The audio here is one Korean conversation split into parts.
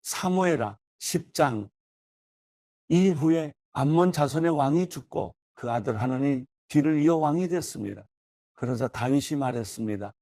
사무엘하 10장. 이후에 암몬 자손의 왕이 죽고 그 아들 하논이 뒤를 이어 왕이 됐습니다. 그러자 다윗이 말했습니다.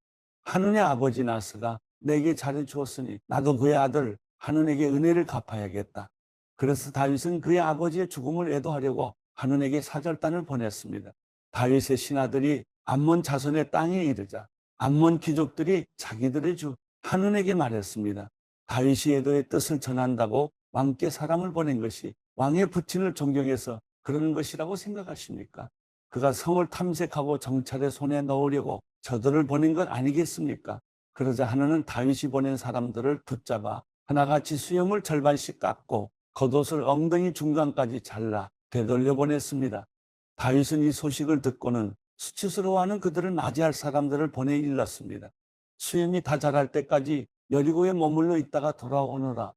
하논의 아버지 나스가 내게 잘해 주었으니 나도 그의 아들 하논에게 은혜를 갚아야겠다. 그래서 다윗은 그의 아버지의 죽음을 애도하려고 하논에게 사절단을 보냈습니다. 다윗의 신하들이 암몬 자손의 땅에 이르자 암몬 귀족들이 자기들의 주 하논에게 말했습니다. 다윗이 애도의 뜻을 전한다고 왕께 사람을 보낸 것이 왕의 부친을 존경해서 그러는 것이라고 생각하십니까? 그가 성을 탐색하고 정찰에 손에 넣으려고 저들을 보낸 것 아니겠습니까? 그러자 하나는 다윗이 보낸 사람들을 붙잡아 하나같이 수염을 절반씩 깎고 겉옷을 엉덩이 중간까지 잘라 되돌려 보냈습니다. 다윗은 이 소식을 듣고는 수치스러워하는 그들을 맞이할 사람들을 보내 일렀습니다. 수염이 다 자랄 때까지 여리고에 머물러 있다가 돌아오너라.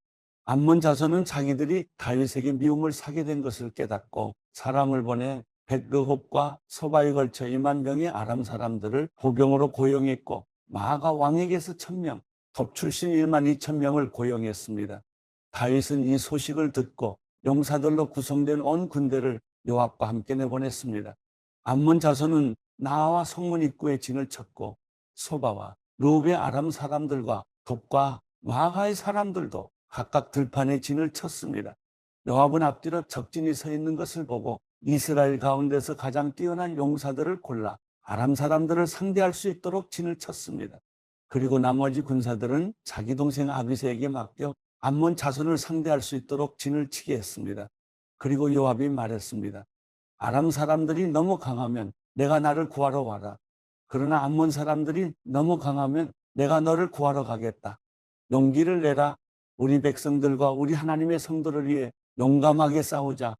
암몬 자손은 자기들이 다윗에게 미움을 사게 된 것을 깨닫고 사람을 보내 벳르홉과 소바에 걸쳐 2만 명의 아람 사람들을 보병으로 고용했고 마아가 왕에게서 1,000명, 톱 출신 1만 2천 명을 고용했습니다. 다윗은 이 소식을 듣고 용사들로 구성된 온 군대를 요압과 함께 내보냈습니다. 암몬 자손은 나아와 성문 입구에 진을 쳤고 소바와 룹의 아람 사람들과 톱과 마아가의 사람들도 각각 들판에 진을 쳤습니다. 요압은 앞뒤로 적진이 서 있는 것을 보고 이스라엘 가운데서 가장 뛰어난 용사들을 골라 아람 사람들을 상대할 수 있도록 진을 쳤습니다. 그리고 나머지 군사들은 자기 동생 아비새에게 맡겨 암몬 자손을 상대할 수 있도록 진을 치게 했습니다. 그리고 요압이 말했습니다. 아람 사람들이 너무 강하면 내가 나를 구하러 와라. 그러나 암몬 사람들이 너무 강하면 내가 너를 구하러 가겠다. 용기를 내라. 우리 백성들과 우리 하나님의 성도를 위해 용감하게 싸우자.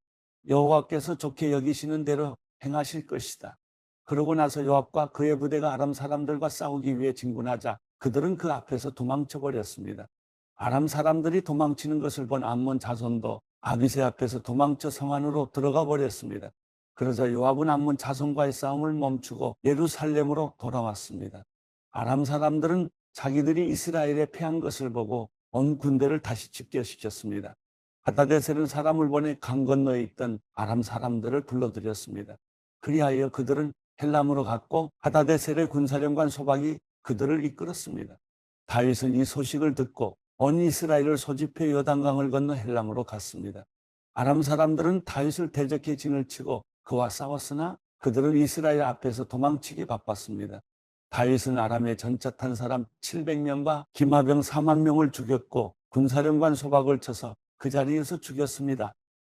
여호와께서 좋게 여기시는 대로 행하실 것이다. 그러고 나서 요압과 그의 부대가 아람 사람들과 싸우기 위해 진군하자 그들은 그 앞에서 도망쳐 버렸습니다. 아람 사람들이 도망치는 것을 본 암몬 자손도 아비새 앞에서 도망쳐 성 안으로 들어가 버렸습니다. 그러자 요압은 암몬 자손과의 싸움을 멈추고 예루살렘으로 돌아왔습니다. 아람 사람들은 자기들이 이스라엘에 패한 것을 보고 온 군대를 다시 집결시켰습니다. 하다데셀은 사람을 보내 강 건너에 있던 아람 사람들을 불러들였습니다. 그리하여 그들은 헬람으로 갔고 하다데셀의 군사령관 소박이 그들을 이끌었습니다. 다윗은 이 소식을 듣고 온 이스라엘을 소집해 요단강을 건너 헬람으로 갔습니다. 아람 사람들은 다윗을 대적해 진을 치고 그와 싸웠으나 그들은 이스라엘 앞에서 도망치기 바빴습니다. 다윗은 아람의 전차 탄 사람 700명과 기마병 4만 명을 죽였고 군사령관 소박을 쳐서 그 자리에서 죽였습니다.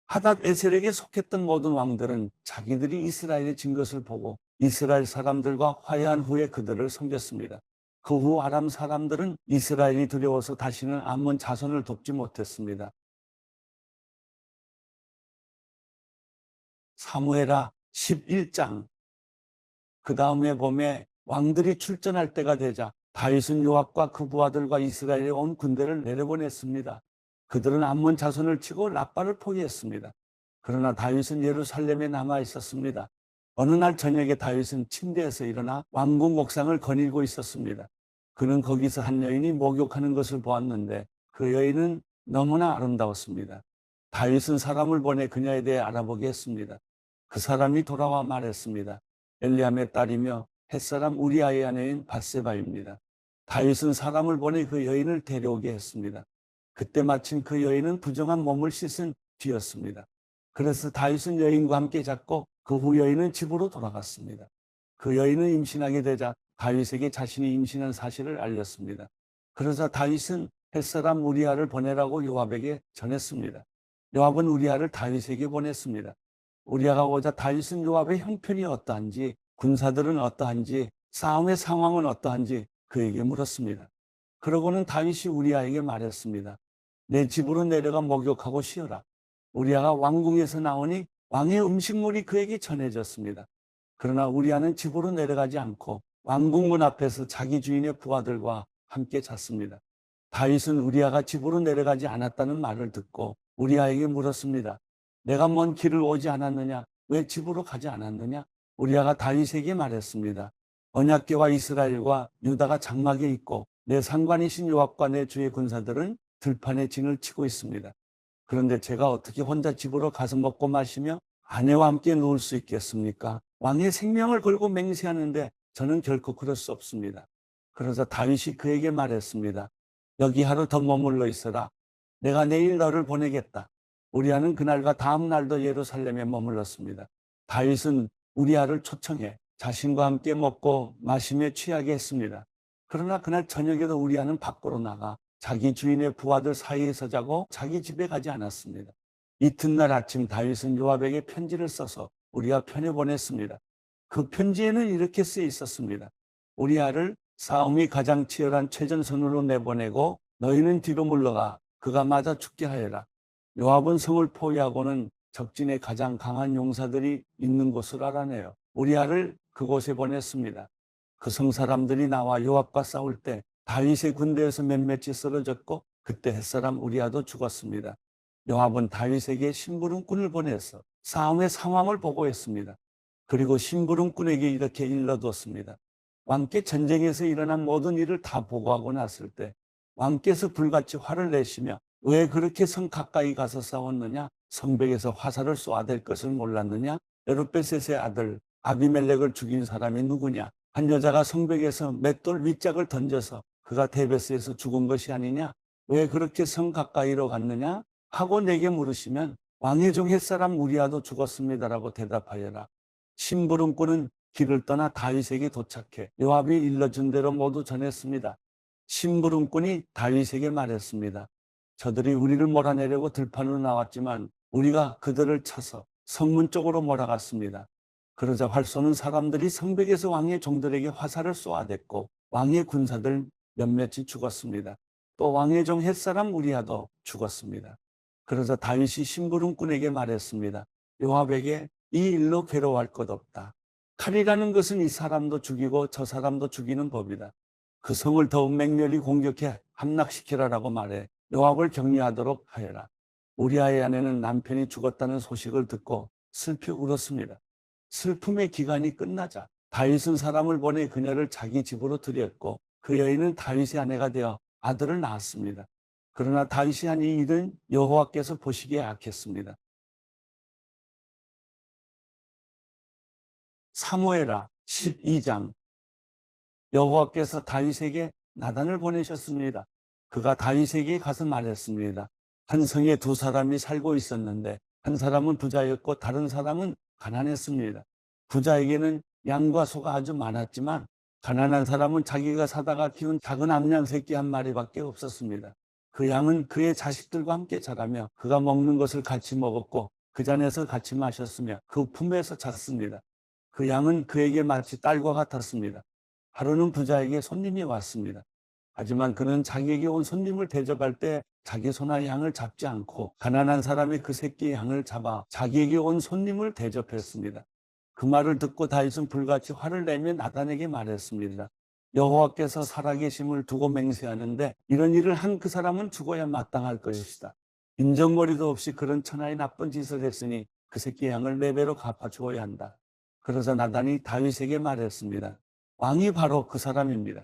하닷에셀에게 속했던 모든 왕들은 자기들이 이스라엘에 진 것을 보고 이스라엘 사람들과 화해한 후에 그들을 섬겼습니다. 그 후 아람 사람들은 이스라엘이 두려워서 다시는 암몬 자손을 돕지 못했습니다. 사무엘하 11장. 그 다음에 봄에 왕들이 출전할 때가 되자 다윗은 요압과 그 부하들과 이스라엘의 온 군대를 내려보냈습니다. 그들은 암몬 자손을 치고 라빠를 포기했습니다. 그러나 다윗은 예루살렘에 남아 있었습니다. 어느 날 저녁에 다윗은 침대에서 일어나 왕궁 옥상을 거닐고 있었습니다. 그는 거기서 한 여인이 목욕하는 것을 보았는데 그 여인은 너무나 아름다웠습니다. 다윗은 사람을 보내 그녀에 대해 알아보게 했습니다. 그 사람이 돌아와 말했습니다. 엘리암의 딸이며 햇사람 우리아의 아내인 밧세바입니다. 다윗은 사람을 보내 그 여인을 데려오게 했습니다. 그때 마침 그 여인은 부정한 몸을 씻은 뒤였습니다. 그래서 다윗은 여인과 함께 잤고 그 후 여인은 집으로 돌아갔습니다. 그 여인은 임신하게 되자 다윗에게 자신이 임신한 사실을 알렸습니다. 그러자 다윗은 햇사람 우리아를 보내라고 요압에게 전했습니다. 요압은 우리아를 다윗에게 보냈습니다. 우리아가 오자 다윗은 요압의 형편이 어떠한지, 군사들은 어떠한지, 싸움의 상황은 어떠한지 그에게 물었습니다. 그러고는 다윗이 우리아에게 말했습니다. 내 집으로 내려가 목욕하고 쉬어라. 우리아가 왕궁에서 나오니 왕의 음식물이 그에게 전해졌습니다. 그러나 우리아는 집으로 내려가지 않고 왕궁문 앞에서 자기 주인의 부하들과 함께 잤습니다. 다윗은 우리아가 집으로 내려가지 않았다는 말을 듣고 우리아에게 물었습니다. 내가 먼 길을 오지 않았느냐? 왜 집으로 가지 않았느냐? 우리아가 다윗에게 말했습니다. 언약궤와 이스라엘과 유다가 장막에 있고 내 상관이신 요압과 내 주의 군사들은 들판에 진을 치고 있습니다. 그런데 제가 어떻게 혼자 집으로 가서 먹고 마시며 아내와 함께 누울 수 있겠습니까? 왕의 생명을 걸고 맹세하는데 저는 결코 그럴 수 없습니다. 그러자 다윗이 그에게 말했습니다. 여기 하루 더 머물러 있어라. 내가 내일 너를 보내겠다. 우리아는 그날과 다음 날도 예루살렘에 머물렀습니다. 다윗은 우리아를 초청해 자신과 함께 먹고 마시며 취하게 했습니다. 그러나 그날 저녁에도 우리아는 밖으로 나가 자기 주인의 부하들 사이에서 자고 자기 집에 가지 않았습니다. 이튿날 아침 다윗은 요압에게 편지를 써서 우리아 편에 보냈습니다. 그 편지에는 이렇게 쓰여 있었습니다. 우리아를 싸움이 가장 치열한 최전선으로 내보내고 너희는 뒤로 물러가 그가 맞아 죽게 하여라. 요압은 성을 포위하고는 적진에 가장 강한 용사들이 있는 곳을 알아내요. 우리아를 그곳에 보냈습니다. 그 성 사람들이 나와 요압과 싸울 때 다윗의 군대에서 몇몇이 쓰러졌고 그때 햇사람 우리아도 죽었습니다. 요압은 다윗에게 심부름꾼을 보내서 싸움의 상황을 보고했습니다. 그리고 심부름꾼에게 이렇게 일러두었습니다. 왕께 전쟁에서 일어난 모든 일을 다 보고하고 났을 때 왕께서 불같이 화를 내시며 왜 그렇게 성 가까이 가서 싸웠느냐? 성벽에서 화살을 쏘아댈 것을 몰랐느냐? 여룻베셋의 아들 아비멜렉을 죽인 사람이 누구냐? 한 여자가 성벽에서 맷돌 윗짝을 던져서 그가 데베스에서 죽은 것이 아니냐? 왜 그렇게 성 가까이로 갔느냐? 하고 내게 물으시면 왕의 종 햇사람 우리아도 죽었습니다라고 대답하여라. 심부름꾼은 길을 떠나 다윗에게 도착해 요압이 일러준 대로 모두 전했습니다. 심부름꾼이 다윗에게 말했습니다. 저들이 우리를 몰아내려고 들판으로 나왔지만 우리가 그들을 쳐서 성문 쪽으로 몰아갔습니다. 그러자 활 쏘는 사람들이 성벽에서 왕의 종들에게 화살을 쏘아댔고 왕의 군사들 몇몇이 죽었습니다. 또 왕의 종 햇사람 우리아도 죽었습니다. 그러자 다윗이 심부름꾼에게 말했습니다. 요압에게 이 일로 괴로워할 것 없다. 칼이라는 것은 이 사람도 죽이고 저 사람도 죽이는 법이다. 그 성을 더욱 맹렬히 공격해 함락시키라라고 말해 요압을 격려하도록 하여라. 우리아의 아내는 남편이 죽었다는 소식을 듣고 슬피 울었습니다. 슬픔의 기간이 끝나자 다윗은 사람을 보내 그녀를 자기 집으로 들였고 그 여인은 다윗의 아내가 되어 아들을 낳았습니다. 그러나 다윗이 한 이 일은 여호와께서 보시기에 악했습니다. 사무엘하 12장. 여호와께서 다윗에게 나단을 보내셨습니다. 그가 다윗에게 가서 말했습니다. 한 성에 두 사람이 살고 있었는데 한 사람은 부자였고 다른 사람은 가난했습니다. 부자에게는 양과 소가 아주 많았지만 가난한 사람은 자기가 사다가 키운 작은 암양 새끼 한 마리밖에 없었습니다. 그 양은 그의 자식들과 함께 자라며 그가 먹는 것을 같이 먹었고 그 잔에서 같이 마셨으며 그 품에서 잤습니다. 그 양은 그에게 마치 딸과 같았습니다. 하루는 부자에게 손님이 왔습니다. 하지만 그는 자기에게 온 손님을 대접할 때 자기 소나 양을 잡지 않고 가난한 사람이 그 새끼의 양을 잡아 자기에게 온 손님을 대접했습니다. 그 말을 듣고 다윗은 불같이 화를 내며 나단에게 말했습니다. 여호와께서 살아계심을 두고 맹세하는데 이런 일을 한 그 사람은 죽어야 마땅할 것이다. 인정머리도 없이 그런 천하의 나쁜 짓을 했으니 그 새끼의 양을 4배로 갚아주어야 한다. 그러자 나단이 다윗에게 말했습니다. 왕이 바로 그 사람입니다.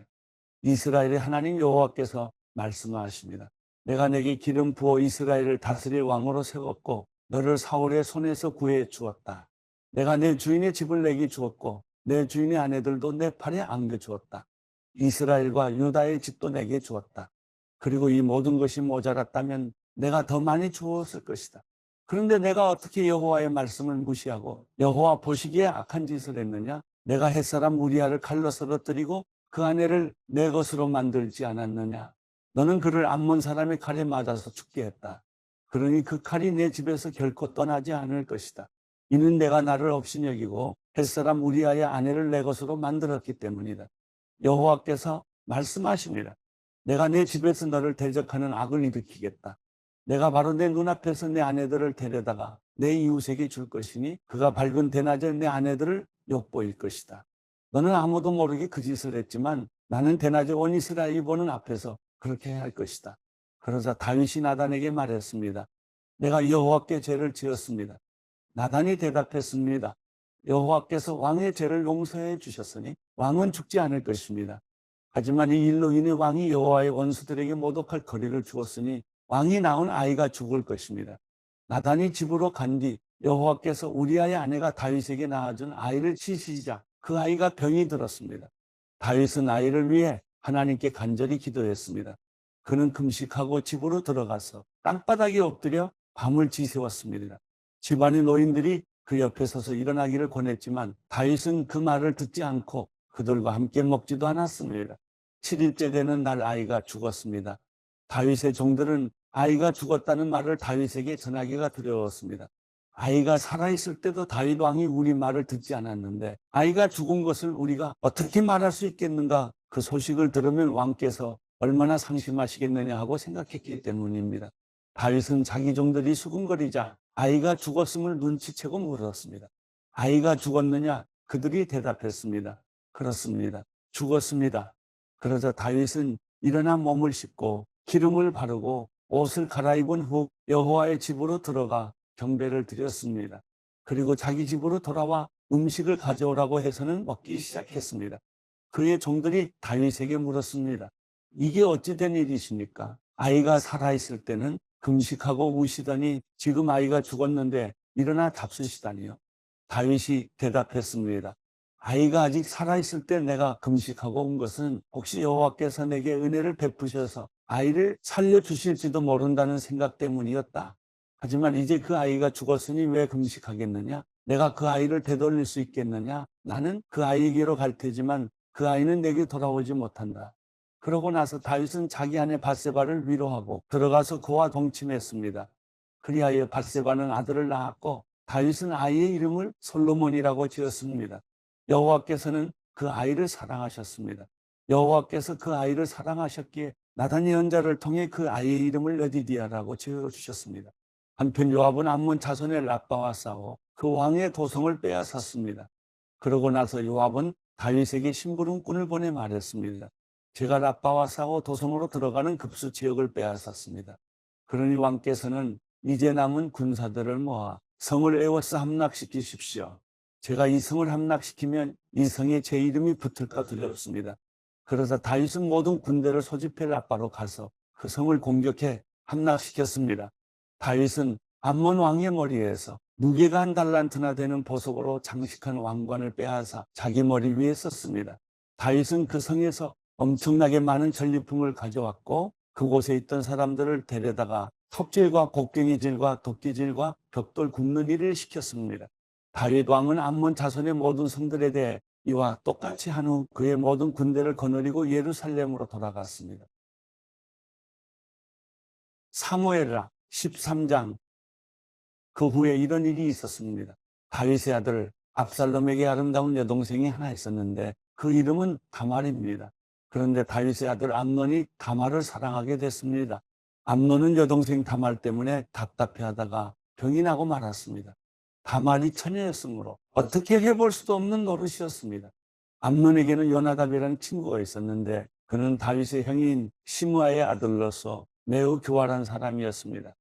이스라엘의 하나님 여호와께서 말씀하십니다. 내가 내게 기름 부어 이스라엘을 다스릴 왕으로 세웠고 너를 사울의 손에서 구해 주었다. 내가 내 주인의 집을 내게 주었고 내 주인의 아내들도 내 팔에 안겨 주었다. 이스라엘과 유다의 집도 내게 주었다. 그리고 이 모든 것이 모자랐다면 내가 더 많이 주었을 것이다. 그런데 내가 어떻게 여호와의 말씀을 무시하고 여호와 보시기에 악한 짓을 했느냐? 내가 햇사람 우리아를 칼로 쓰러뜨리고 그 아내를 내 것으로 만들지 않았느냐? 너는 그를 암몬 사람의 칼에 맞아서 죽게 했다. 그러니 그 칼이 내 집에서 결코 떠나지 않을 것이다. 이는 내가 나를 업신 여기고 햇사람 우리아의 아내를 내 것으로 만들었기 때문이다. 여호와께서 말씀하십니다. 내가 내 집에서 너를 대적하는 악을 일으키겠다. 내가 바로 내 눈앞에서 내 아내들을 데려다가 내 이웃에게 줄 것이니 그가 밝은 대낮에 내 아내들을 욕보일 것이다. 너는 아무도 모르게 그 짓을 했지만 나는 대낮에 온 이스라엘이 보는 앞에서 그렇게 해야 할 것이다. 그러자 다윗이 나단에게 말했습니다. 내가 여호와께 죄를 지었습니다. 나단이 대답했습니다. 여호와께서 왕의 죄를 용서해 주셨으니 왕은 죽지 않을 것입니다. 하지만 이 일로 인해 왕이 여호와의 원수들에게 모독할 거리를 주었으니 왕이 낳은 아이가 죽을 것입니다. 나단이 집으로 간 뒤 여호와께서 우리아의 아내가 다윗에게 낳아준 아이를 치시자 그 아이가 병이 들었습니다. 다윗은 아이를 위해 하나님께 간절히 기도했습니다. 그는 금식하고 집으로 들어가서 땅바닥에 엎드려 밤을 지새웠습니다. 집안의 노인들이 그 옆에 서서 일어나기를 권했지만 다윗은 그 말을 듣지 않고 그들과 함께 먹지도 않았습니다. 7일째 되는 날 아이가 죽었습니다. 다윗의 종들은 아이가 죽었다는 말을 다윗에게 전하기가 두려웠습니다. 아이가 살아있을 때도 다윗 왕이 우리 말을 듣지 않았는데 아이가 죽은 것을 우리가 어떻게 말할 수 있겠는가? 그 소식을 들으면 왕께서 얼마나 상심하시겠느냐 하고 생각했기 때문입니다. 다윗은 자기 종들이 수군거리자 아이가 죽었음을 눈치채고 물었습니다. 아이가 죽었느냐? 그들이 대답했습니다. 그렇습니다. 죽었습니다. 그러자 다윗은 일어나 몸을 씻고 기름을 바르고 옷을 갈아입은 후 여호와의 집으로 들어가 경배를 드렸습니다. 그리고 자기 집으로 돌아와 음식을 가져오라고 해서는 먹기 시작했습니다. 그의 종들이 다윗에게 물었습니다. 이게 어찌 된 일이십니까? 아이가 살아있을 때는 금식하고 우시더니 지금 아이가 죽었는데 일어나 잡수시다니요. 다윗이 대답했습니다. 아이가 아직 살아있을 때 내가 금식하고 온 것은 혹시 여호와께서 내게 은혜를 베푸셔서 아이를 살려주실지도 모른다는 생각 때문이었다. 하지만 이제 그 아이가 죽었으니 왜 금식하겠느냐? 내가 그 아이를 되돌릴 수 있겠느냐? 나는 그 아이에게로 갈 테지만 그 아이는 내게 돌아오지 못한다. 그러고 나서 다윗은 자기 아내 밧세바를 위로하고 들어가서 그와 동침했습니다. 그리하여 밧세바는 아들을 낳았고 다윗은 아이의 이름을 솔로몬이라고 지었습니다. 여호와께서는 그 아이를 사랑하셨습니다. 여호와께서 그 아이를 사랑하셨기에 나단 예언자를 통해 그 아이의 이름을 여디디아라고 지어주셨습니다. 한편 요압은 암몬 자손의 라빠와 싸워 그 왕의 도성을 빼앗았습니다. 그러고 나서 요압은 다윗에게 심부름꾼을 보내 말했습니다. 제가 라빠와 싸워 도성으로 들어가는 급수 지역을 빼앗았습니다. 그러니 왕께서는 이제 남은 군사들을 모아 성을 에워싸 함락시키십시오. 제가 이 성을 함락시키면 이 성에 제 이름이 붙을까 두렵습니다. 그러자 다윗은 모든 군대를 소집해 라빠로 가서 그 성을 공격해 함락시켰습니다. 다윗은 암몬 왕의 머리에서 무게가 1달란트나 되는 보석으로 장식한 왕관을 빼앗아 자기 머리 위에 썼습니다. 다윗은 그 성에서 엄청나게 많은 전리품을 가져왔고 그곳에 있던 사람들을 데려다가 톱질과 곡괭이질과 도끼질과 벽돌 굽는 일을 시켰습니다. 다윗 왕은 암몬 자손의 모든 성들에 대해 이와 똑같이 한 후 그의 모든 군대를 거느리고 예루살렘으로 돌아갔습니다. 사무엘라 13장. 그 후에 이런 일이 있었습니다. 다윗의 아들 압살롬에게 아름다운 여동생이 하나 있었는데 그 이름은 다말입니다. 그런데 다윗의 아들 암논이 다말을 사랑하게 됐습니다. 암논은 여동생 다말 때문에 답답해하다가 병이 나고 말았습니다. 다말이 처녀였으므로 어떻게 해볼 수도 없는 노릇이었습니다. 암논에게는 요나답이라는 친구가 있었는데 그는 다윗의 형인 시므아의 아들로서 매우 교활한 사람이었습니다.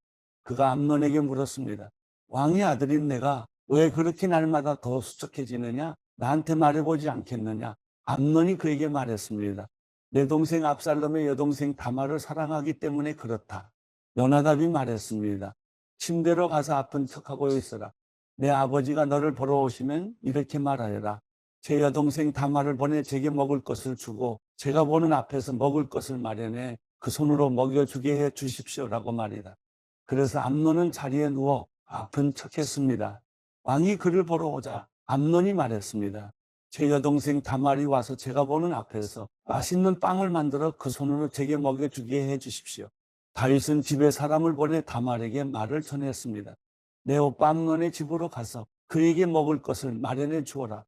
그가 암논에게 물었습니다. 왕의 아들인 내가 왜 그렇게 날마다 더 수척해지느냐? 나한테 말해보지 않겠느냐? 암논이 그에게 말했습니다. 내 동생 압살롬의 여동생 다말을 사랑하기 때문에 그렇다. 요나답이 말했습니다. 침대로 가서 아픈 척하고 있어라. 내 아버지가 너를 보러 오시면 이렇게 말하여라. 제 여동생 다말을 보내 제게 먹을 것을 주고 제가 보는 앞에서 먹을 것을 마련해 그 손으로 먹여주게 해 주십시오라고 말이다. 그래서 암논은 자리에 누워 아픈 척했습니다. 왕이 그를 보러 오자 암논이 말했습니다. 제 여동생 다말이 와서 제가 보는 앞에서 맛있는 빵을 만들어 그 손으로 제게 먹여주게 해 주십시오. 다윗은 집에 사람을 보내 다말에게 말을 전했습니다. 내 오빠 암논의 집으로 가서 그에게 먹을 것을 마련해 주어라.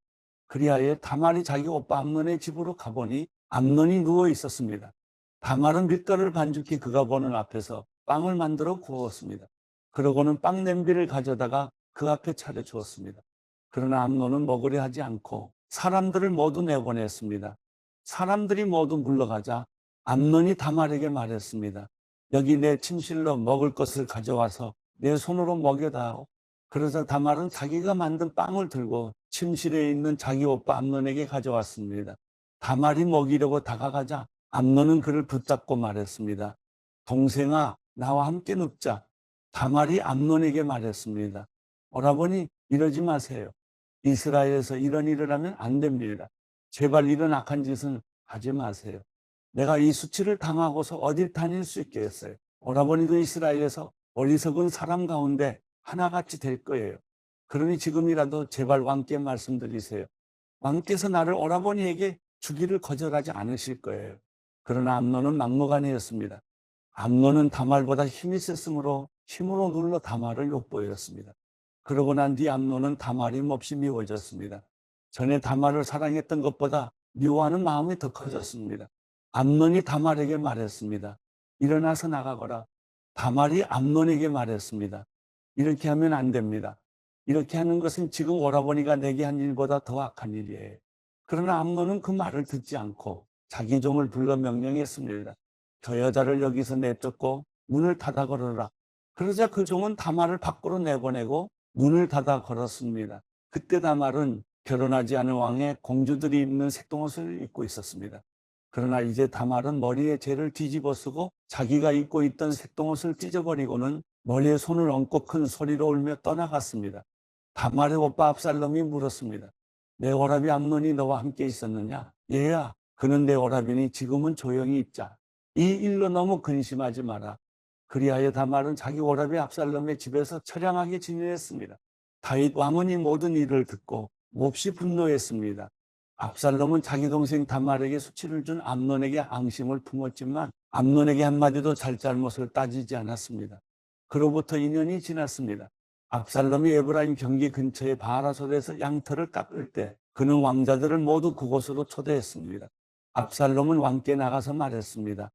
그리하여 다말이 자기 오빠 암논의 집으로 가보니 암논이 누워 있었습니다. 다말은 밀가루를 반죽해 그가 보는 앞에서 빵을 만들어 구웠습니다. 그러고는 빵 냄비를 가져다가 그 앞에 차려주었습니다. 그러나 암논은 먹으려 하지 않고 사람들을 모두 내보냈습니다. 사람들이 모두 물러가자 암논이 다말에게 말했습니다. 여기 내 침실로 먹을 것을 가져와서 내 손으로 먹여다오. 그러자 다말은 자기가 만든 빵을 들고 침실에 있는 자기 오빠 암논에게 가져왔습니다. 다말이 먹이려고 다가가자 암논은 그를 붙잡고 말했습니다. 동생아, 나와 함께 눕자. 다말이 암논에게 말했습니다. 오라버니, 이러지 마세요. 이스라엘에서 이런 일을 하면 안 됩니다. 제발 이런 악한 짓은 하지 마세요. 내가 이 수치를 당하고서 어딜 다닐 수 있겠어요. 오라버니도 이스라엘에서 어리석은 사람 가운데 하나같이 될 거예요. 그러니 지금이라도 제발 왕께 말씀드리세요. 왕께서 나를 오라버니에게 주기를 거절하지 않으실 거예요. 그러나 암논은 막무가내였습니다. 암논은 다말보다 힘이 셌으므로 힘으로 눌러 다말을 욕보였습니다. 그러고 난 뒤 암논은 다말이 몹시 미워졌습니다. 전에 다말을 사랑했던 것보다 미워하는 마음이 더 커졌습니다. 암논이 다말에게 말했습니다. 일어나서 나가거라. 다말이 암논에게 말했습니다. 이렇게 하면 안 됩니다. 이렇게 하는 것은 지금 오라버니가 내게 한 일보다 더 악한 일이에요. 그러나 암논은 그 말을 듣지 않고 자기 종을 불러 명령했습니다. 저 여자를 여기서 내쫓고 문을 닫아 걸어라. 그러자 그 종은 다말을 밖으로 내보내고 문을 닫아 걸었습니다. 그때 다말은 결혼하지 않은 왕의 공주들이 입는 색동옷을 입고 있었습니다. 그러나 이제 다말은 머리에 재를 뒤집어 쓰고 자기가 입고 있던 색동옷을 찢어버리고는 머리에 손을 얹고 큰 소리로 울며 떠나갔습니다. 다말의 오빠 압살롬이 물었습니다. 내 오라비 암논이 너와 함께 있었느냐? 얘야, 그는 내 오라비니 지금은 조용히 있자. 이 일로 너무 근심하지 마라. 그리하여 다말은 자기 오라비 압살롬의 집에서 처량하게 지냈습니다. 다윗 왕은 이 모든 일을 듣고 몹시 분노했습니다. 압살롬은 자기 동생 다말에게 수치를 준 암논에게 앙심을 품었지만 암논에게 한마디도 잘잘못을 따지지 않았습니다. 그로부터 2년이 지났습니다. 압살롬이 에브라임 경기 근처의 바라솔에서 양털을 깎을 때 그는 왕자들을 모두 그곳으로 초대했습니다. 압살롬은 왕께 나가서 말했습니다.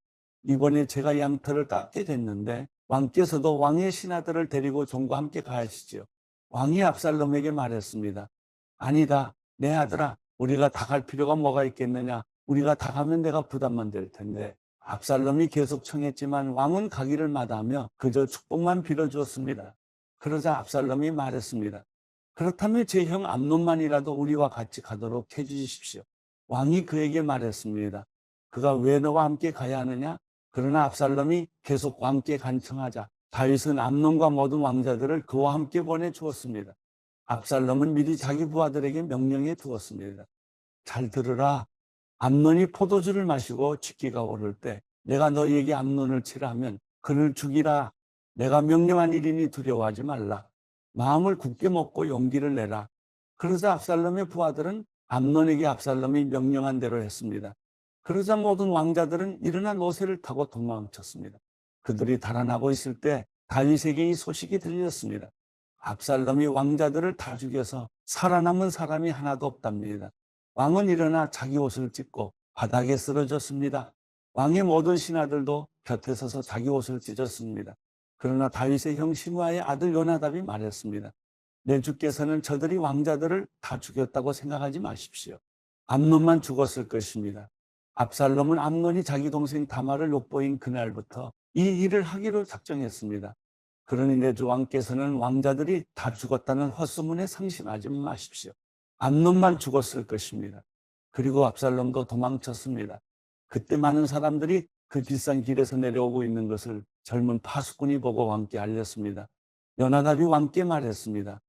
이번에 제가 양털을 깎게 됐는데 왕께서도 왕의 신하들을 데리고 종과 함께 가시지요. 왕이 압살롬에게 말했습니다. 아니다, 내 아들아, 우리가 다 갈 필요가 뭐가 있겠느냐. 우리가 다 가면 내가 부담만 될 텐데. 압살롬이 계속 청했지만 왕은 가기를 마다하며 그저 축복만 빌어주었습니다. 그러자 압살롬이 말했습니다. 그렇다면 제 형 암논만이라도 우리와 같이 가도록 해주십시오. 왕이 그에게 말했습니다. 그가 왜 너와 함께 가야 하느냐? 그러나 압살롬이 계속 왕께 간청하자 다윗은 암논과 모든 왕자들을 그와 함께 보내주었습니다. 압살롬은 미리 자기 부하들에게 명령해 두었습니다. 잘 들으라. 암논이 포도주를 마시고 취기가 오를 때 내가 너희에게 암논을 치라 하면 그를 죽이라. 내가 명령한 일이니 두려워하지 말라. 마음을 굳게 먹고 용기를 내라. 그러자 압살롬의 부하들은 암논에게 압살롬이 명령한 대로 했습니다. 그러자 모든 왕자들은 일어나 노새를 타고 도망쳤습니다. 그들이 달아나고 있을 때 다윗에게 이 소식이 들렸습니다. 압살롬이 왕자들을 다 죽여서 살아남은 사람이 하나도 없답니다. 왕은 일어나 자기 옷을 찢고 바닥에 쓰러졌습니다. 왕의 모든 신하들도 곁에 서서 자기 옷을 찢었습니다. 그러나 다윗의 형 시므아의 아들 요나답이 말했습니다. 내 주께서는 저들이 왕자들을 다 죽였다고 생각하지 마십시오. 암논만 죽었을 것입니다. 압살롬은 암논이 자기 동생 다말을 욕보인 그날부터 이 일을 하기로 작정했습니다. 그러니 내 주 왕께서는 왕자들이 다 죽었다는 헛소문에 상심하지 마십시오. 암논만 죽었을 것입니다. 그리고 압살롬도 도망쳤습니다. 그때 많은 사람들이 그 비싼 길에서 내려오고 있는 것을 젊은 파수꾼이 보고 왕께 알렸습니다. 요나답이 왕께 말했습니다.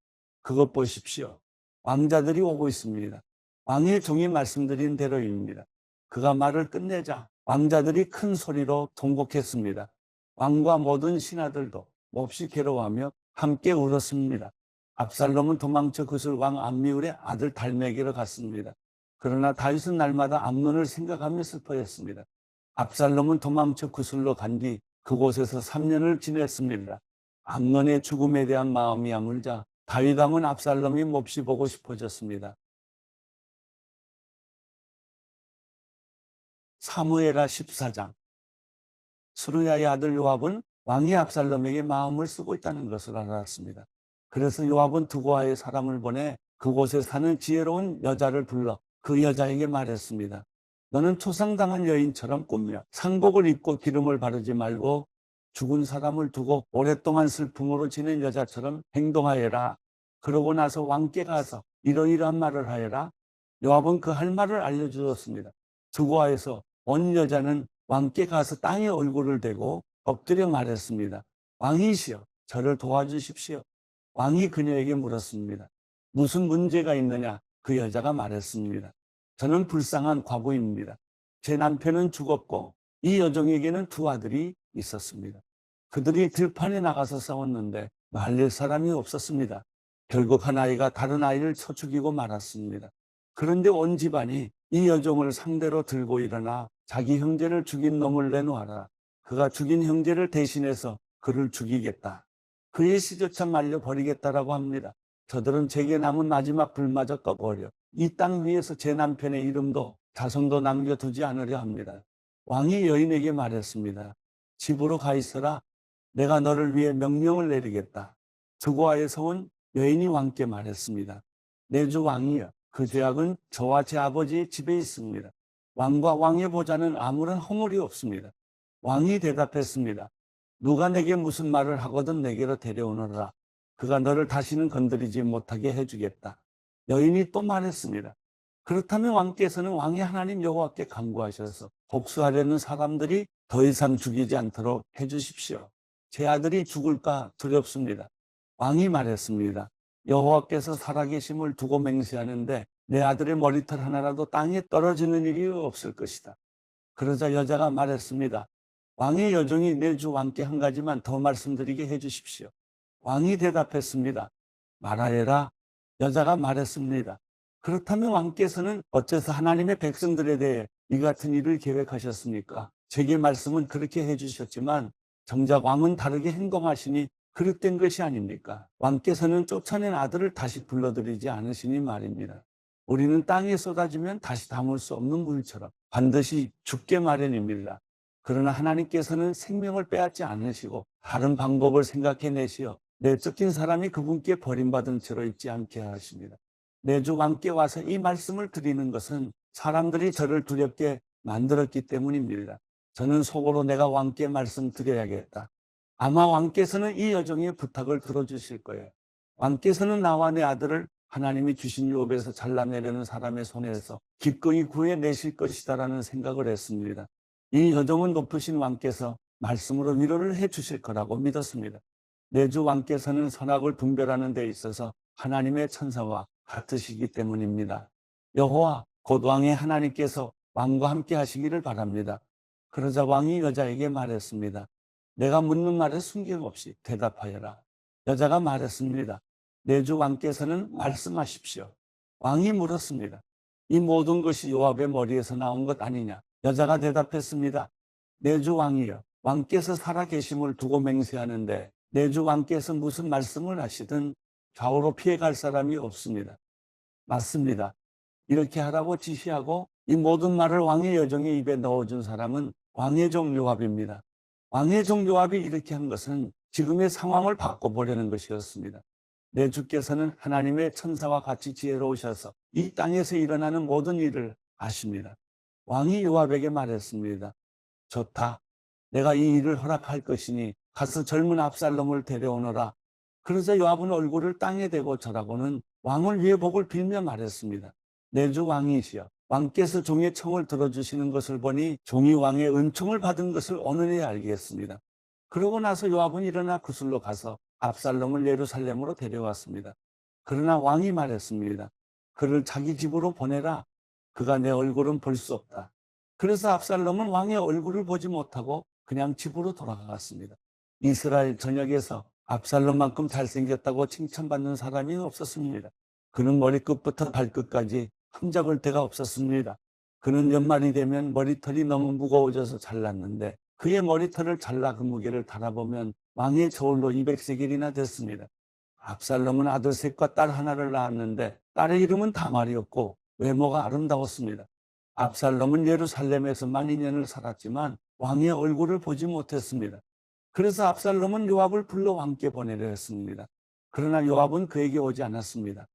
그것 보십시오. 왕자들이 오고 있습니다. 왕의 종이 말씀드린 대로입니다. 그가 말을 끝내자 왕자들이 큰 소리로 통곡했습니다. 왕과 모든 신하들도 몹시 괴로워하며 함께 울었습니다. 압살롬은 도망쳐 그술 왕 암미울의 아들 달메게로 갔습니다. 그러나 다윗은 날마다 암논을 생각하며 슬퍼했습니다. 압살롬은 도망쳐 그술로 간 뒤 그곳에서 3년을 지냈습니다. 암논의 죽음에 대한 마음이 아물자 다윗 왕은 압살롬이 몹시 보고 싶어졌습니다. 사무엘하 14장. 스루야의 아들 요압은 왕이 압살롬에게 마음을 쓰고 있다는 것을 알았습니다. 그래서 요압은 두고아의 사람을 보내 그곳에 사는 지혜로운 여자를 불러 그 여자에게 말했습니다. 너는 초상당한 여인처럼 꾸며 상복을 입고 기름을 바르지 말고 죽은 사람을 두고 오랫동안 슬픔으로 지낸 여자처럼 행동하여라. 그러고 나서 왕께 가서 이러이러한 말을 하여라. 요압은 그 할 말을 알려주었습니다. 두고아에서 온 여자는 왕께 가서 땅에 얼굴을 대고 엎드려 말했습니다. 왕이시여, 저를 도와주십시오. 왕이 그녀에게 물었습니다. 무슨 문제가 있느냐? 그 여자가 말했습니다. 저는 불쌍한 과부입니다. 제 남편은 죽었고 이 여종에게는 두 아들이 있었습니다. 그들이 들판에 나가서 싸웠는데 말릴 사람이 없었습니다. 결국 한 아이가 다른 아이를 쳐 죽이고 말았습니다. 그런데 온 집안이 이 여종을 상대로 들고 일어나 자기 형제를 죽인 놈을 내놓아라. 그가 죽인 형제를 대신해서 그를 죽이겠다. 그의 시조차 말려 버리겠다라고 합니다. 저들은 제게 남은 마지막 불마저 꺼버려 이 땅 위에서 제 남편의 이름도 자손도 남겨두지 않으려 합니다. 왕이 여인에게 말했습니다. 집으로 가 있어라. 내가 너를 위해 명령을 내리겠다. 두고아에서 온 여인이 왕께 말했습니다. 내 주 왕이여, 그 죄악은 저와 제 아버지의 집에 있습니다. 왕과 왕의 보좌는 아무런 허물이 없습니다. 왕이 대답했습니다. 누가 내게 무슨 말을 하거든 내게로 데려오너라. 그가 너를 다시는 건드리지 못하게 해주겠다. 여인이 또 말했습니다. 그렇다면 왕께서는 왕의 하나님 여호와께 간구하셔서 복수하려는 사람들이 더 이상 죽이지 않도록 해주십시오. 제 아들이 죽을까 두렵습니다. 왕이 말했습니다. 여호와께서 살아계심을 두고 맹세하는데 내 아들의 머리털 하나라도 땅에 떨어지는 일이 없을 것이다. 그러자 여자가 말했습니다. 왕의 여종이 내 주 왕께 한 가지만 더 말씀드리게 해주십시오. 왕이 대답했습니다. 말하여라. 여자가 말했습니다. 그렇다면 왕께서는 어째서 하나님의 백성들에 대해 이 같은 일을 계획하셨습니까? 제게 말씀은 그렇게 해주셨지만 정작 왕은 다르게 행동하시니 그릇된 것이 아닙니까? 왕께서는 쫓아낸 아들을 다시 불러들이지 않으시니 말입니다. 우리는 땅에 쏟아지면 다시 담을 수 없는 물처럼 반드시 죽게 마련입니다. 그러나 하나님께서는 생명을 빼앗지 않으시고 다른 방법을 생각해내시어 내쫓긴 사람이 그분께 버림받은 채로 있지 않게 하십니다. 내 주 왕께 와서 이 말씀을 드리는 것은 사람들이 저를 두렵게 만들었기 때문입니다. 저는 속으로 내가 왕께 말씀드려야겠다. 아마 왕께서는 이 여종의 부탁을 들어주실 거예요. 왕께서는 나와 내 아들을 하나님이 주신 유업에서 잘라내려는 사람의 손에서 기꺼이 구해내실 것이다라는 생각을 했습니다. 이 여종은 높으신 왕께서 말씀으로 위로를 해주실 거라고 믿었습니다. 내 주 왕께서는 선악을 분별하는 데 있어서 하나님의 천사와 같으시기 때문입니다. 여호와 곧 왕의 하나님께서 왕과 함께 하시기를 바랍니다. 그러자 왕이 여자에게 말했습니다. 내가 묻는 말에 숨김없이 대답하여라. 여자가 말했습니다. 내 주 왕께서는 말씀하십시오. 왕이 물었습니다. 이 모든 것이 요압의 머리에서 나온 것 아니냐? 여자가 대답했습니다. 내 주 왕이여, 왕께서 살아계심을 두고 맹세하는데 내 주 왕께서 무슨 말씀을 하시든 좌우로 피해갈 사람이 없습니다. 맞습니다. 이렇게 하라고 지시하고 이 모든 말을 왕의 여종의 입에 넣어준 사람은 왕의 종 요압입니다. 왕의 종 요압이 이렇게 한 것은 지금의 상황을 바꿔보려는 것이었습니다. 내 주께서는 하나님의 천사와 같이 지혜로우셔서 이 땅에서 일어나는 모든 일을 아십니다. 왕이 요압에게 말했습니다. 좋다. 내가 이 일을 허락할 것이니 가서 젊은 압살롬을 데려오너라. 그러자 요압은 얼굴을 땅에 대고 절하고는 왕을 위해 복을 빌며 말했습니다. 내 주 왕이시여, 왕께서 종의 청을 들어주시는 것을 보니 종이 왕의 은총을 받은 것을 오늘에 알겠습니다. 그러고 나서 요압은 일어나 구슬로 가서 압살롬을 예루살렘으로 데려왔습니다. 그러나 왕이 말했습니다. 그를 자기 집으로 보내라. 그가 내 얼굴은 볼 수 없다. 그래서 압살롬은 왕의 얼굴을 보지 못하고 그냥 집으로 돌아갔습니다. 이스라엘 전역에서 압살롬만큼 잘생겼다고 칭찬받는 사람이 없었습니다. 그는 머리끝부터 발끝까지 흠잡을 데가 없었습니다. 그는 연말이 되면 머리털이 너무 무거워져서 잘랐는데 그의 머리털을 잘라 그 무게를 달아보면 왕의 저울로 200세겔이나 됐습니다. 압살롬은 아들 셋과 딸 하나를 낳았는데 딸의 이름은 다말이었고 외모가 아름다웠습니다. 압살롬은 예루살렘에서만 2년을 살았지만 왕의 얼굴을 보지 못했습니다. 그래서 압살롬은 요압을 불러 왕께 보내려 했습니다. 그러나 요압은 그에게 오지 않았습니다.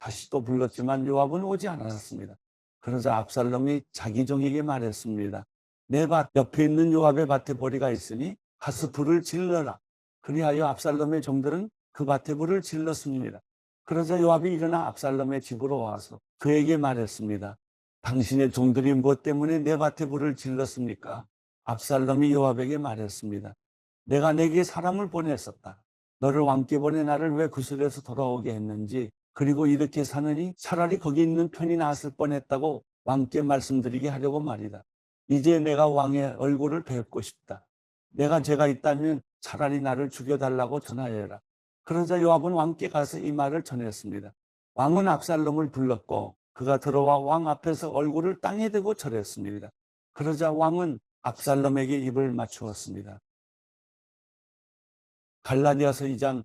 다시 또 불렀지만 요압은 오지 않았습니다. 그러자 압살롬이 자기 종에게 말했습니다. 내 밭 옆에 있는 요압의 밭에 보리가 있으니 가서 불을 질러라. 그리하여 압살롬의 종들은 그 밭에 불을 질렀습니다. 그러자 요압이 일어나 압살롬의 집으로 와서 그에게 말했습니다. 당신의 종들이 무엇 때문에 내 밭에 불을 질렀습니까? 압살롬이 요압에게 말했습니다. 내가 내게 사람을 보냈었다. 너를 왕께 보내 나를 왜 구슬에서 돌아오게 했는지, 그리고 이렇게 사느니 차라리 거기 있는 편이 나았을 뻔했다고 왕께 말씀드리게 하려고 말이다. 이제 내가 왕의 얼굴을 뵙고 싶다. 내가 죄가 있다면 차라리 나를 죽여달라고 전하여라. 그러자 요압은 왕께 가서 이 말을 전했습니다. 왕은 압살롬을 불렀고 그가 들어와 왕 앞에서 얼굴을 땅에 대고 절했습니다. 그러자 왕은 압살롬에게 입을 맞추었습니다. 갈라디아서 2장.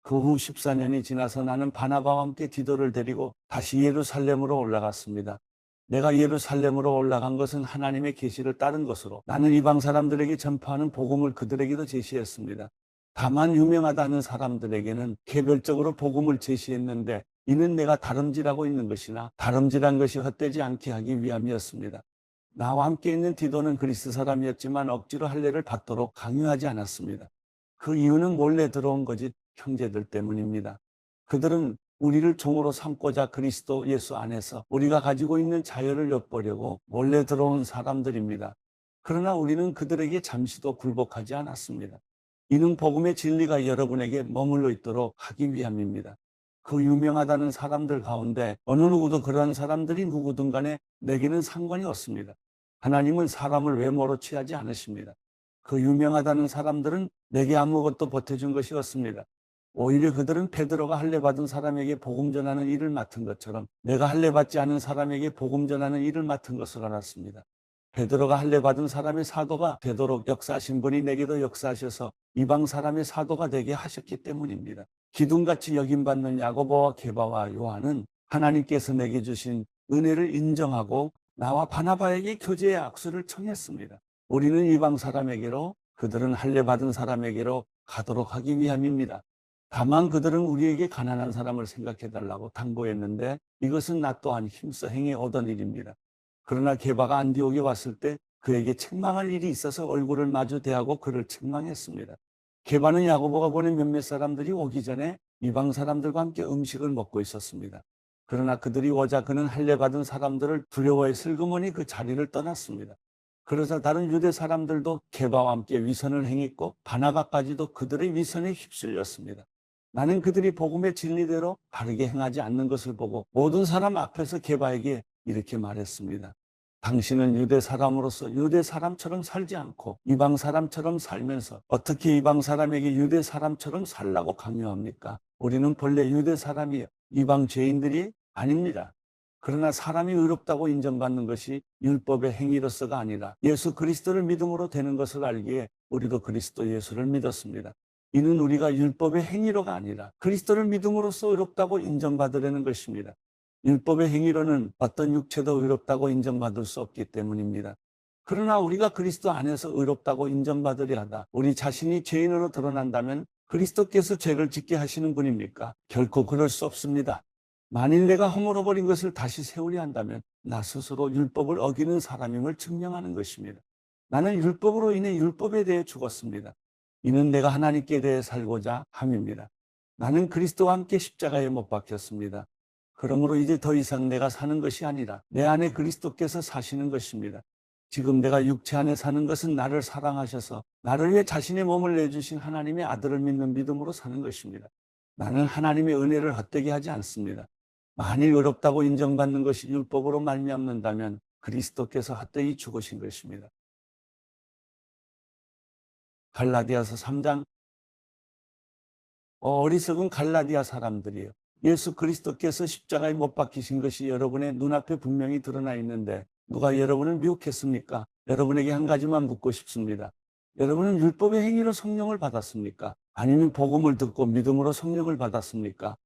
그 후 14년이 지나서 나는 바나바와 함께 디도를 데리고 다시 예루살렘으로 올라갔습니다. 내가 예루살렘으로 올라간 것은 하나님의 계시를 따른 것으로 나는 이방 사람들에게 전파하는 복음을 그들에게도 제시했습니다. 다만 유명하다는 사람들에게는 개별적으로 복음을 제시했는데 이는 내가 다름질하고 있는 것이나 다름질한 것이 헛되지 않게 하기 위함이었습니다. 나와 함께 있는 디도는 그리스 사람이었지만 억지로 할례를 받도록 강요하지 않았습니다. 그 이유는 몰래 들어온 거짓 형제들 때문입니다. 그들은 우리를 종으로 삼고자 그리스도 예수 안에서 우리가 가지고 있는 자유를 엿보려고 몰래 들어온 사람들입니다. 그러나 우리는 그들에게 잠시도 굴복하지 않았습니다. 이는 복음의 진리가 여러분에게 머물러 있도록 하기 위함입니다. 그 유명하다는 사람들 가운데 어느 누구도 그러한 사람들이 누구든 간에 내게는 상관이 없습니다. 하나님은 사람을 외모로 취하지 않으십니다. 그 유명하다는 사람들은 내게 아무것도 보태준 것이 없습니다. 오히려 그들은 베드로가 할례받은 사람에게 복음 전하는 일을 맡은 것처럼 내가 할례받지 않은 사람에게 복음 전하는 일을 맡은 것을 알았습니다. 베드로가 할례받은 사람의 사도가 되도록 역사하신 분이 내게도 역사하셔서 이방 사람의 사도가 되게 하셨기 때문입니다. 기둥같이 여김받는 야고보와 게바와 요한은 하나님께서 내게 주신 은혜를 인정하고 나와 바나바에게 교제의 악수를 청했습니다. 우리는 이방 사람에게로, 그들은 할례받은 사람에게로 가도록 하기 위함입니다. 다만 그들은 우리에게 가난한 사람을 생각해달라고 당부했는데 이것은 나 또한 힘써 행해 오던 일입니다. 그러나 게바가 안디옥에 왔을 때 그에게 책망할 일이 있어서 얼굴을 마주 대하고 그를 책망했습니다. 게바는 야고보가 보낸 몇몇 사람들이 오기 전에 이방 사람들과 함께 음식을 먹고 있었습니다. 그러나 그들이 오자 그는 할례받은 사람들을 두려워해 슬그머니 그 자리를 떠났습니다. 그러자 다른 유대 사람들도 게바와 함께 위선을 행했고 바나바까지도 그들의 위선에 휩쓸렸습니다. 나는 그들이 복음의 진리대로 바르게 행하지 않는 것을 보고 모든 사람 앞에서 게바에게 이렇게 말했습니다. 당신은 유대 사람으로서 유대 사람처럼 살지 않고 이방 사람처럼 살면서 어떻게 이방 사람에게 유대 사람처럼 살라고 강요합니까? 우리는 본래 유대 사람이요 이방 죄인들이 아닙니다. 그러나 사람이 의롭다고 인정받는 것이 율법의 행위로서가 아니라 예수 그리스도를 믿음으로 되는 것을 알기에 우리도 그리스도 예수를 믿었습니다. 이는 우리가 율법의 행위로가 아니라 그리스도를 믿음으로써 의롭다고 인정받으려는 것입니다. 율법의 행위로는 어떤 육체도 의롭다고 인정받을 수 없기 때문입니다. 그러나 우리가 그리스도 안에서 의롭다고 인정받으려 하다 우리 자신이 죄인으로 드러난다면 그리스도께서 죄를 짓게 하시는 분입니까? 결코 그럴 수 없습니다. 만일 내가 허물어버린 것을 다시 세우려 한다면 나 스스로 율법을 어기는 사람임을 증명하는 것입니다. 나는 율법으로 인해 율법에 대해 죽었습니다. 이는 내가 하나님께 대해 살고자 함입니다. 나는 그리스도와 함께 십자가에 못 박혔습니다. 그러므로 이제 더 이상 내가 사는 것이 아니라 내 안에 그리스도께서 사시는 것입니다. 지금 내가 육체 안에 사는 것은 나를 사랑하셔서 나를 위해 자신의 몸을 내주신 하나님의 아들을 믿는 믿음으로 사는 것입니다. 나는 하나님의 은혜를 헛되게 하지 않습니다. 만일 의롭다고 인정받는 것이 율법으로 말미암는다면 그리스도께서 헛되이 죽으신 것입니다. 갈라디아서 3장. 어리석은 갈라디아 사람들이요. 예수 그리스도께서 십자가에 못 박히신 것이 여러분의 눈앞에 분명히 드러나 있는데 누가 여러분을 미혹했습니까? 여러분에게 한 가지만 묻고 싶습니다. 여러분은 율법의 행위로 성령을 받았습니까? 아니면 복음을 듣고 믿음으로 성령을 받았습니까?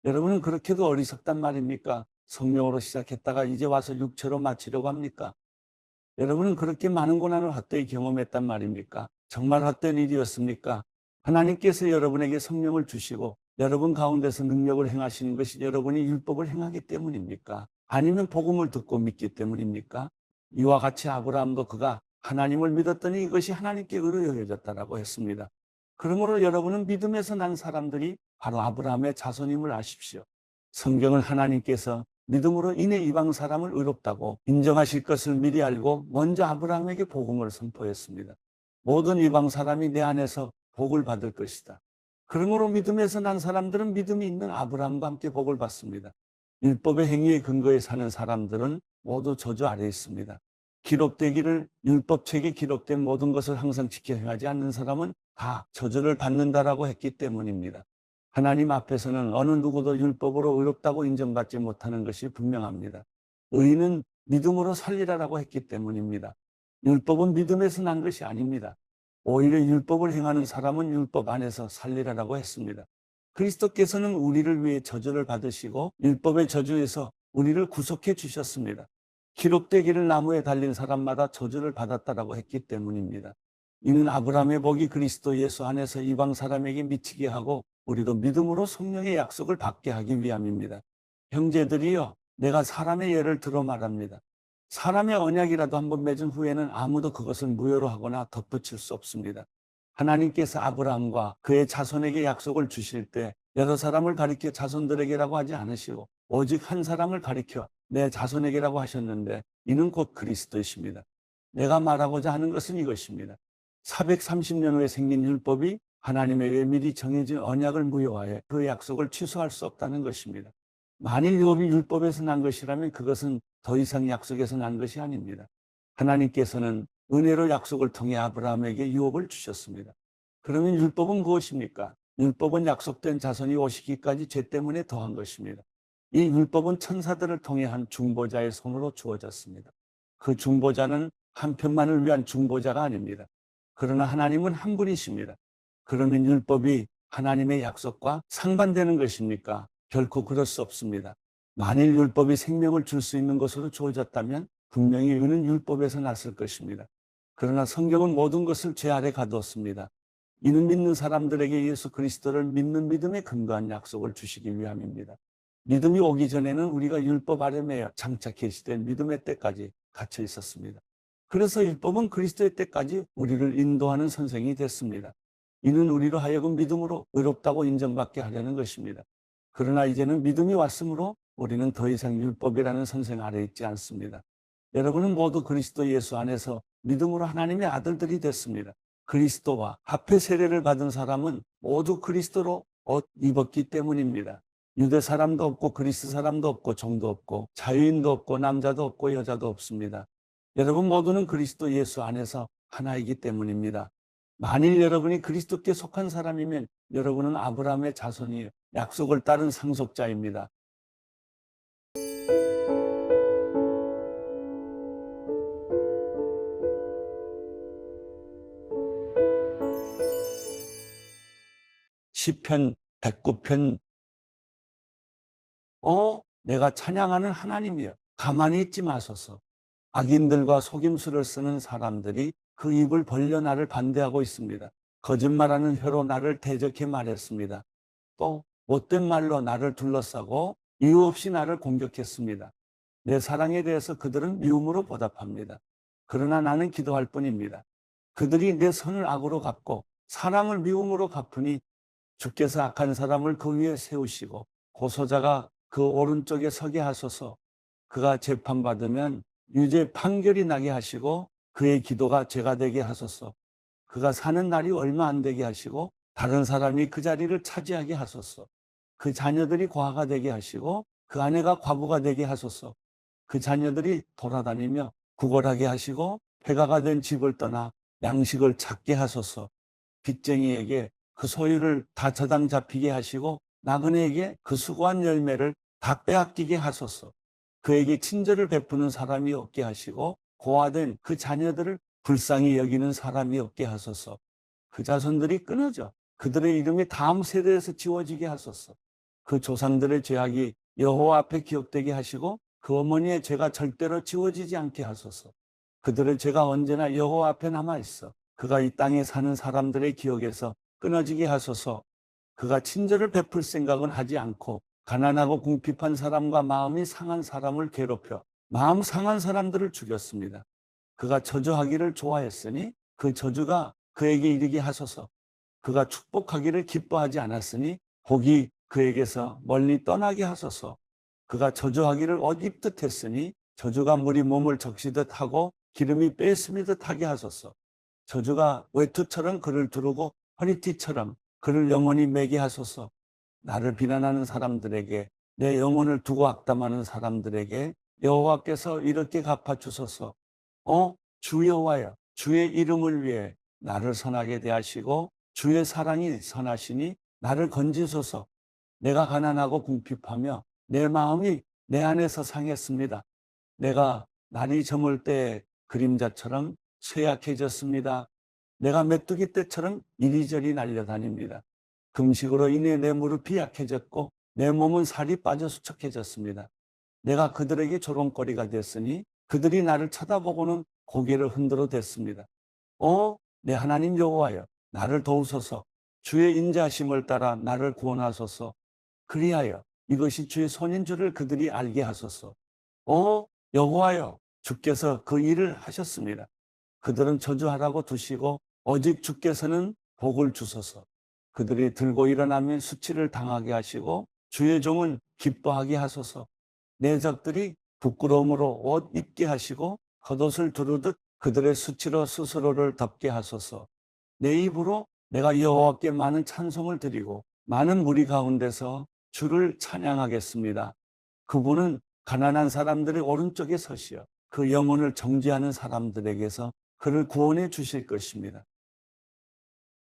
여러분은 그렇게도 어리석단 말입니까? 성령으로 시작했다가 이제 와서 육체로 마치려고 합니까? 여러분은 그렇게 많은 고난을 헛되이 경험했단 말입니까? 정말 헛된 일이었습니까? 하나님께서 여러분에게 성령을 주시고 여러분 가운데서 능력을 행하시는 것이 여러분이 율법을 행하기 때문입니까? 아니면 복음을 듣고 믿기 때문입니까? 이와 같이 아브라함도 그가 하나님을 믿었더니 이것이 하나님께 의로 여겨졌다라고 했습니다. 그러므로 여러분은 믿음에서 난 사람들이 바로 아브라함의 자손임을 아십시오. 성경을 하나님께서 믿음으로 인해 이방 사람을 의롭다고 인정하실 것을 미리 알고 먼저 아브라함에게 복음을 선포했습니다. 모든 이방 사람이 내 안에서 복을 받을 것이다. 그러므로 믿음에서 난 사람들은 믿음이 있는 아브라함과 함께 복을 받습니다. 율법의 행위에 근거해 사는 사람들은 모두 저주 아래에 있습니다. 기록되기를 율법책에 기록된 모든 것을 항상 지켜 행하지 않는 사람은 다 저주를 받는다라고 했기 때문입니다. 하나님 앞에서는 어느 누구도 율법으로 의롭다고 인정받지 못하는 것이 분명합니다. 의인은 믿음으로 살리라라고 했기 때문입니다. 율법은 믿음에서 난 것이 아닙니다. 오히려 율법을 행하는 사람은 율법 안에서 살리라라고 했습니다. 그리스도께서는 우리를 위해 저주를 받으시고 율법의 저주에서 우리를 구속해 주셨습니다. 기록되기를 나무에 달린 사람마다 저주를 받았다라고 했기 때문입니다. 이는 아브라함의 복이 그리스도 예수 안에서 이방 사람에게 미치게 하고 우리도 믿음으로 성령의 약속을 받게 하기 위함입니다. 형제들이여, 내가 사람의 예를 들어 말합니다. 사람의 언약이라도 한번 맺은 후에는 아무도 그것을 무효로 하거나 덧붙일 수 없습니다. 하나님께서 아브라함과 그의 자손에게 약속을 주실 때 여러 사람을 가리켜 자손들에게라고 하지 않으시고 오직 한 사람을 가리켜 내 자손에게라고 하셨는데 이는 곧 그리스도이십니다. 내가 말하고자 하는 것은 이것입니다. 430년 후에 생긴 율법이 하나님의 의해 미리 정해진 언약을 무효하여 그 약속을 취소할 수 없다는 것입니다. 만일 율법이 율법에서 난 것이라면 그것은 더 이상 약속에서 난 것이 아닙니다. 하나님께서는 은혜로 약속을 통해 아브라함에게 유업을 주셨습니다. 그러면 율법은 무엇입니까? 율법은 약속된 자손이 오시기까지 죄 때문에 더한 것입니다. 이 율법은 천사들을 통해 한 중보자의 손으로 주어졌습니다. 그 중보자는 한 편만을 위한 중보자가 아닙니다. 그러나 하나님은 한 분이십니다. 그러면 율법이 하나님의 약속과 상반되는 것입니까? 결코 그럴 수 없습니다. 만일 율법이 생명을 줄 수 있는 것으로 주어졌다면 분명히 이는 율법에서 났을 것입니다. 그러나 성경은 모든 것을 죄 아래 가두었습니다. 이는 믿는 사람들에게 예수 그리스도를 믿는 믿음에 근거한 약속을 주시기 위함입니다. 믿음이 오기 전에는 우리가 율법 아래 매여 장차 계시된 믿음의 때까지 갇혀 있었습니다. 그래서 율법은 그리스도의 때까지 우리를 인도하는 선생이 됐습니다. 이는 우리로 하여금 믿음으로 의롭다고 인정받게 하려는 것입니다. 그러나 이제는 믿음이 왔으므로 우리는 더 이상 율법이라는 선생 아래 있지 않습니다. 여러분은 모두 그리스도 예수 안에서 믿음으로 하나님의 아들들이 됐습니다. 그리스도와 합해 세례를 받은 사람은 모두 그리스도로 옷 입었기 때문입니다. 유대 사람도 없고 그리스 사람도 없고 종도 없고 자유인도 없고 남자도 없고 여자도 없습니다. 여러분 모두는 그리스도 예수 안에서 하나이기 때문입니다. 만일 여러분이 그리스도께 속한 사람이면 여러분은 아브라함의 자손이에요. 약속을 따른 상속자입니다. 시편 109편 내가 찬양하는 하나님이여, 가만히 있지 마소서. 악인들과 속임수를 쓰는 사람들이 그 입을 벌려 나를 반대하고 있습니다. 거짓말하는 혀로 나를 대적해 말했습니다. 또 못된 말로 나를 둘러싸고 이유 없이 나를 공격했습니다. 내 사랑에 대해서 그들은 미움으로 보답합니다. 그러나 나는 기도할 뿐입니다. 그들이 내 선을 악으로 갚고 사랑을 미움으로 갚으니 주께서 악한 사람을 그 위에 세우시고 고소자가 그 오른쪽에 서게 하소서. 그가 재판받으면 유죄 판결이 나게 하시고 그의 기도가 죄가 되게 하소서. 그가 사는 날이 얼마 안 되게 하시고 다른 사람이 그 자리를 차지하게 하소서. 그 자녀들이 고아가 되게 하시고 그 아내가 과부가 되게 하소서. 그 자녀들이 돌아다니며 구걸하게 하시고 폐가가 된 집을 떠나 양식을 찾게 하소서. 빚쟁이에게 그 소유를 다 저당 잡히게 하시고 나그네에게 그 수고한 열매를 다 빼앗기게 하소서. 그에게 친절을 베푸는 사람이 없게 하시고 고아된 그 자녀들을 불쌍히 여기는 사람이 없게 하소서. 그 자손들이 끊어져 그들의 이름이 다음 세대에서 지워지게 하소서. 그 조상들의 죄악이 여호와 앞에 기억되게 하시고 그 어머니의 죄가 절대로 지워지지 않게 하소서. 그들의 죄가 언제나 여호와 앞에 남아있어 그가 이 땅에 사는 사람들의 기억에서 끊어지게 하소서. 그가 친절을 베풀 생각은 하지 않고 가난하고 궁핍한 사람과 마음이 상한 사람을 괴롭혀 마음 상한 사람들을 죽였습니다. 그가 저주하기를 좋아했으니 그 저주가 그에게 이르게 하소서. 그가 축복하기를 기뻐하지 않았으니 복이 그에게서 멀리 떠나게 하소서. 그가 저주하기를 옷 입듯 했으니 저주가 물이 몸을 적시듯 하고 기름이 빼스미듯 하게 하소서. 저주가 외투처럼 그를 두르고 허리띠처럼 그를 영원히 매게 하소서. 나를 비난하는 사람들에게, 내 영혼을 두고 악담하는 사람들에게 여호와께서 이렇게 갚아주소서. 주 여호와여, 주의 이름을 위해 나를 선하게 대하시고 주의 사랑이 선하시니 나를 건지소서. 내가 가난하고 궁핍하며 내 마음이 내 안에서 상했습니다. 내가 날이 저물 때 그림자처럼 쇠약해졌습니다. 내가 메뚜기 떼처럼 이리저리 날려다닙니다. 금식으로 인해 내 무릎이 약해졌고 내 몸은 살이 빠져 수척해졌습니다. 내가 그들에게 조롱거리가 됐으니 그들이 나를 쳐다보고는 고개를 흔들어 댔습니다. 내 하나님 여호와여, 나를 도우소서. 주의 인자하심을 따라 나를 구원하소서. 그리하여 이것이 주의 손인 줄을 그들이 알게 하소서. 여호와여, 주께서 그 일을 하셨습니다. 그들은 저주하라고 두시고 오직 주께서는 복을 주소서. 그들이 들고 일어나면 수치를 당하게 하시고 주의 종은 기뻐하게 하소서. 내 적들이 부끄러움으로 옷 입게 하시고 겉옷을 두르듯 그들의 수치로 스스로를 덮게 하소서. 내 입으로 내가 여호와께 많은 찬송을 드리고 많은 무리 가운데서 주를 찬양하겠습니다. 그분은 가난한 사람들의 오른쪽에 서시어 그 영혼을 정죄하는 사람들에게서 그를 구원해 주실 것입니다.